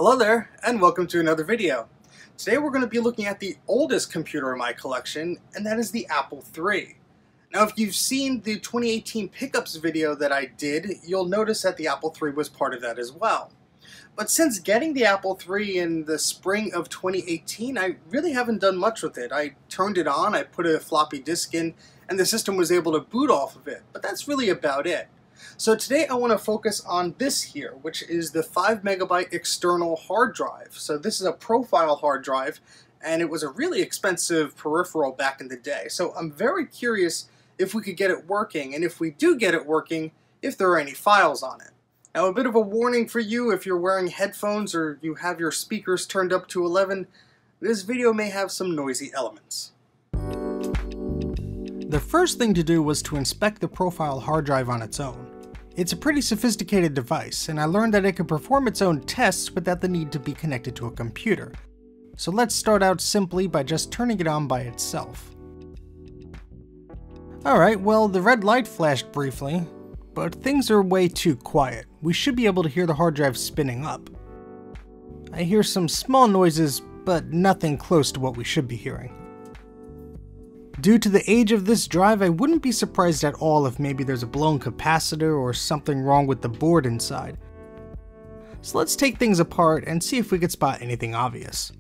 Hello there, and welcome to another video. Today we're going to be looking at the oldest computer in my collection, and that is the Apple III. Now if you've seen the 2018 pickups video that I did, you'll notice that the Apple III was part of that as well. But since getting the Apple III in the spring of 2018, I really haven't done much with it. I turned it on, I put a floppy disk in, and the system was able to boot off of it, but that's really about it. So today I want to focus on this here, which is the 5 megabyte external hard drive. So this is a profile hard drive, and it was a really expensive peripheral back in the day. So I'm very curious if we could get it working, and if we do get it working, if there are any files on it. Now a bit of a warning for you if you're wearing headphones or you have your speakers turned up to 11, this video may have some noisy elements. The first thing to do was to inspect the profile hard drive on its own. It's a pretty sophisticated device, and I learned that it could perform its own tests without the need to be connected to a computer. So let's start out simply by just turning it on by itself. Alright, well the red light flashed briefly, but things are way too quiet. We should be able to hear the hard drive spinning up. I hear some small noises, but nothing close to what we should be hearing. Due to the age of this drive, I wouldn't be surprised at all if maybe there's a blown capacitor or something wrong with the board inside. So let's take things apart and see if we could spot anything obvious.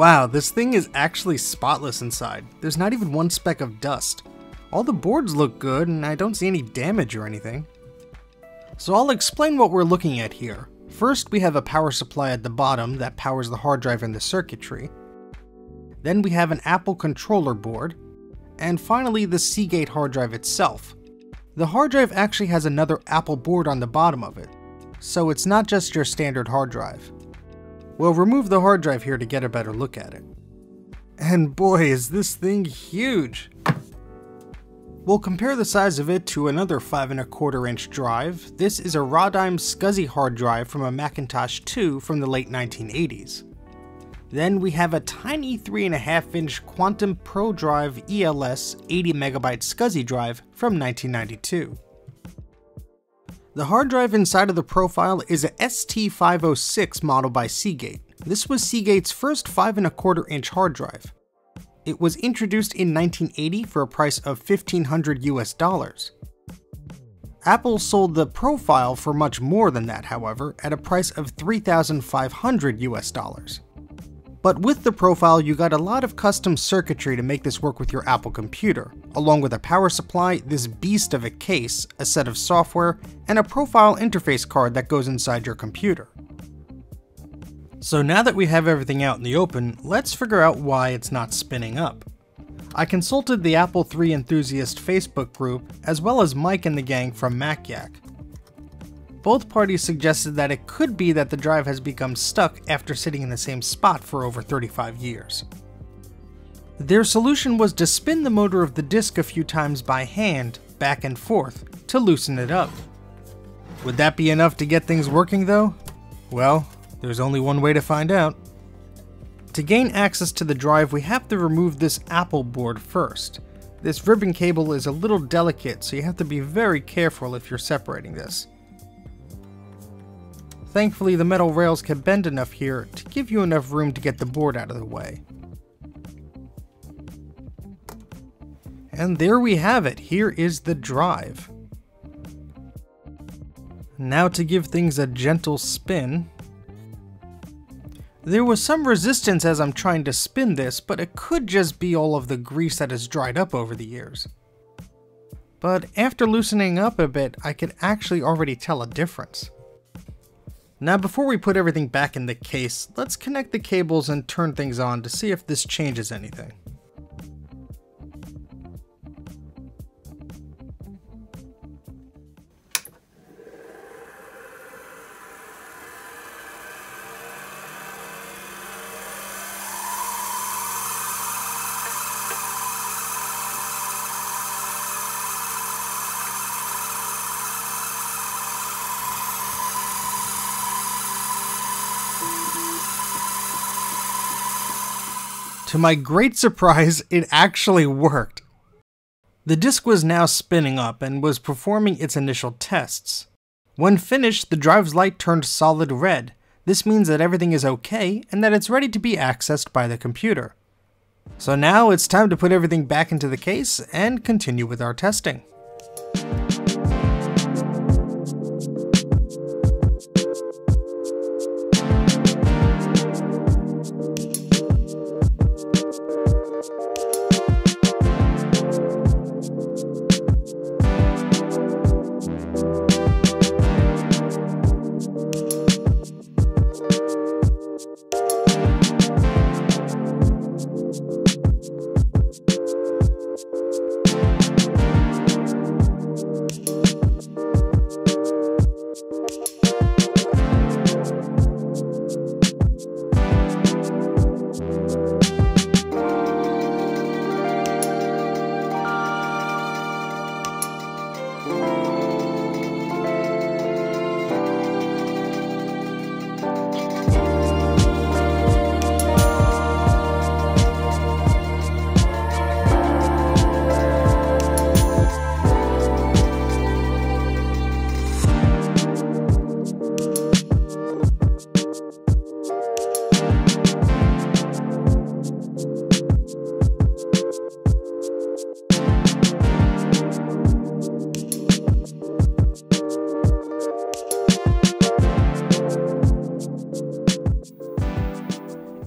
Wow, this thing is actually spotless inside. There's not even one speck of dust. All the boards look good and I don't see any damage or anything. So I'll explain what we're looking at here. First, we have a power supply at the bottom that powers the hard drive and the circuitry. Then we have an Apple controller board. And finally, the Seagate hard drive itself. The hard drive actually has another Apple board on the bottom of it, so it's not just your standard hard drive. We'll remove the hard drive here to get a better look at it. And boy, is this thing huge! We'll compare the size of it to another 5¼ inch drive. This is a Rodime SCSI hard drive from a Macintosh 2 from the late 1980s. Then we have a tiny 3½ inch Quantum Pro Drive ELS 80 megabyte SCSI drive from 1992. The hard drive inside of the profile is a ST506 model by Seagate. This was Seagate's first 5¼ inch hard drive. It was introduced in 1980 for a price of $1,500 US. Apple sold the profile for much more than that, however, at a price of $3,500 US. But with the profile, you got a lot of custom circuitry to make this work with your Apple computer, along with a power supply, this beast of a case, a set of software, and a profile interface card that goes inside your computer. So now that we have everything out in the open, let's figure out why it's not spinning up. I consulted the Apple III enthusiast Facebook group, as well as Mike and the gang from MacYak. Both parties suggested that it could be that the drive has become stuck after sitting in the same spot for over 35 years. Their solution was to spin the motor of the disk a few times by hand, back and forth, to loosen it up. Would that be enough to get things working though? Well, there's only one way to find out. To gain access to the drive, we have to remove this Apple board first. This ribbon cable is a little delicate, so you have to be very careful if you're separating this. Thankfully, the metal rails can bend enough here to give you enough room to get the board out of the way. And there we have it. Here is the drive. Now to give things a gentle spin. There was some resistance as I'm trying to spin this, but it could just be all of the grease that has dried up over the years. But after loosening up a bit, I could actually already tell a difference. Now before we put everything back in the case, let's connect the cables and turn things on to see if this changes anything. To my great surprise, it actually worked. The disk was now spinning up and was performing its initial tests. When finished, the drive's light turned solid red. This means that everything is okay and that it's ready to be accessed by the computer. So now it's time to put everything back into the case and continue with our testing.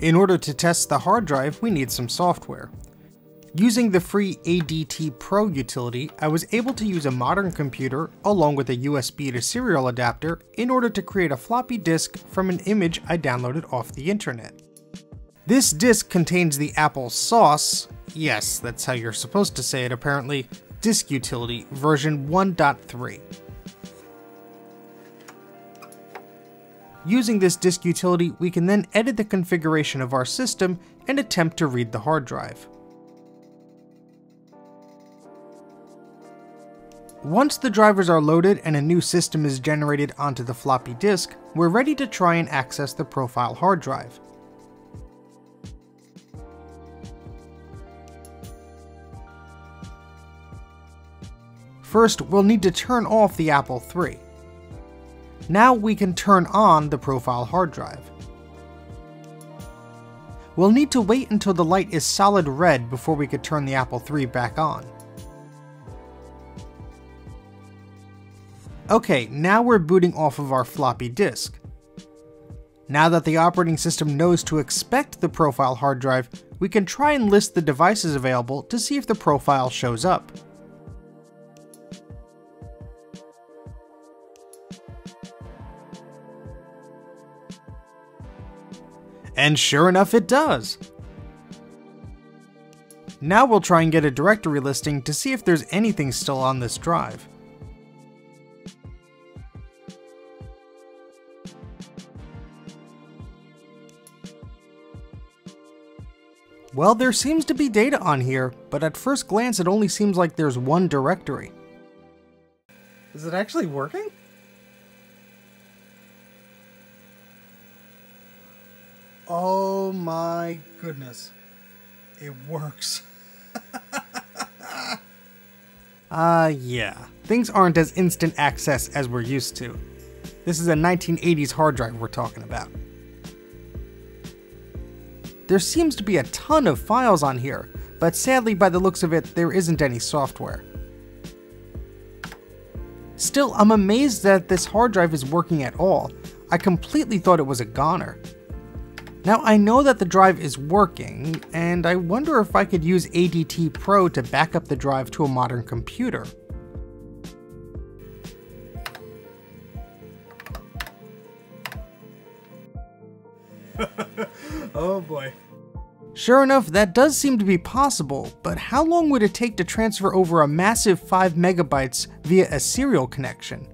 In order to test the hard drive, we need some software. Using the free ADT Pro utility, I was able to use a modern computer along with a USB to serial adapter in order to create a floppy disk from an image I downloaded off the internet. This disk contains the Apple sauce, yes, that's how you're supposed to say it apparently, disk utility version 1.3. Using this disk utility, we can then edit the configuration of our system and attempt to read the hard drive. Once the drivers are loaded and a new system is generated onto the floppy disk, we're ready to try and access the profile hard drive. First, we'll need to turn off the Apple III. Now we can turn on the profile hard drive. We'll need to wait until the light is solid red before we could turn the Apple III back on. Okay, now we're booting off of our floppy disk. Now that the operating system knows to expect the profile hard drive, we can try and list the devices available to see if the profile shows up. And sure enough, it does! Now we'll try and get a directory listing to see if there's anything still on this drive. Well, there seems to be data on here, but at first glance it only seems like there's one directory. Is it actually working? Oh my goodness. It works. Yeah. Things aren't as instant access as we're used to. This is a 1980s hard drive we're talking about. There seems to be a ton of files on here, but sadly by the looks of it, there isn't any software. Still, I'm amazed that this hard drive is working at all. I completely thought it was a goner. Now I know that the drive is working, and I wonder if I could use ADT Pro to back up the drive to a modern computer. Oh boy. Sure enough, that does seem to be possible, but how long would it take to transfer over a massive 5 megabytes via a serial connection?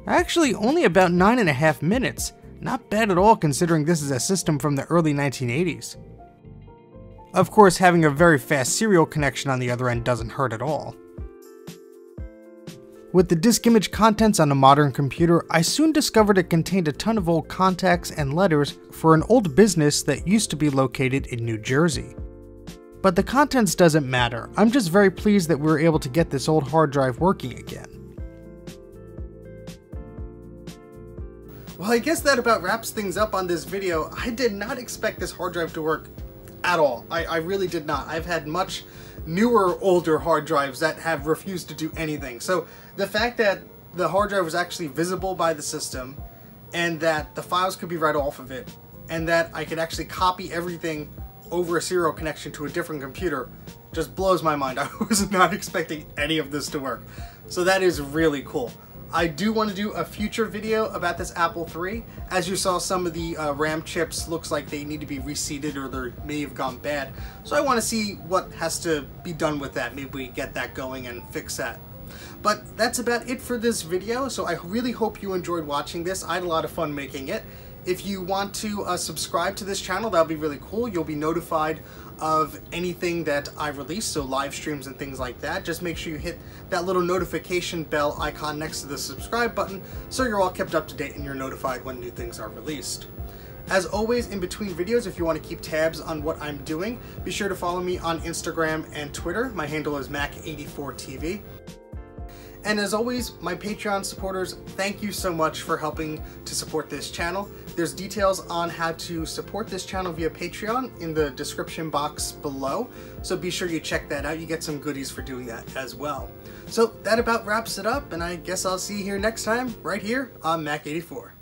Actually, only about 9.5 minutes. Not bad at all considering this is a system from the early 1980s. Of course, having a very fast serial connection on the other end doesn't hurt at all. With the disk image contents on a modern computer, I soon discovered it contained a ton of old contacts and letters for an old business that used to be located in New Jersey. But the contents doesn't matter, I'm just very pleased that we were able to get this old hard drive working again. Well, I guess that about wraps things up on this video. I did not expect this hard drive to work at all. I really did not. I've had much newer, older hard drives that have refused to do anything. So the fact that the hard drive was actually visible by the system, and that the files could be read off of it, and that I could actually copy everything over a serial connection to a different computer just blows my mind. I was not expecting any of this to work. So that is really cool. I do want to do a future video about this Apple III. As you saw, some of the RAM chips looks like they need to be reseated or they may have gone bad. So I want to see what has to be done with that. Maybe we get that going and fix that. But that's about it for this video. So I really hope you enjoyed watching this. I had a lot of fun making it. If you want to subscribe to this channel, that'll be really cool. You'll be notified of anything that I release, so live streams and things like that. Just make sure you hit that little notification bell icon next to the subscribe button so you're all kept up to date and you're notified when new things are released. As always, in between videos, if you want to keep tabs on what I'm doing, be sure to follow me on Instagram and Twitter. My handle is Mac84TV. And as always, my Patreon supporters, thank you so much for helping to support this channel. There's details on how to support this channel via Patreon in the description box below, so be sure you check that out. You get some goodies for doing that as well. So that about wraps it up, and I guess I'll see you here next time, right here on Mac84.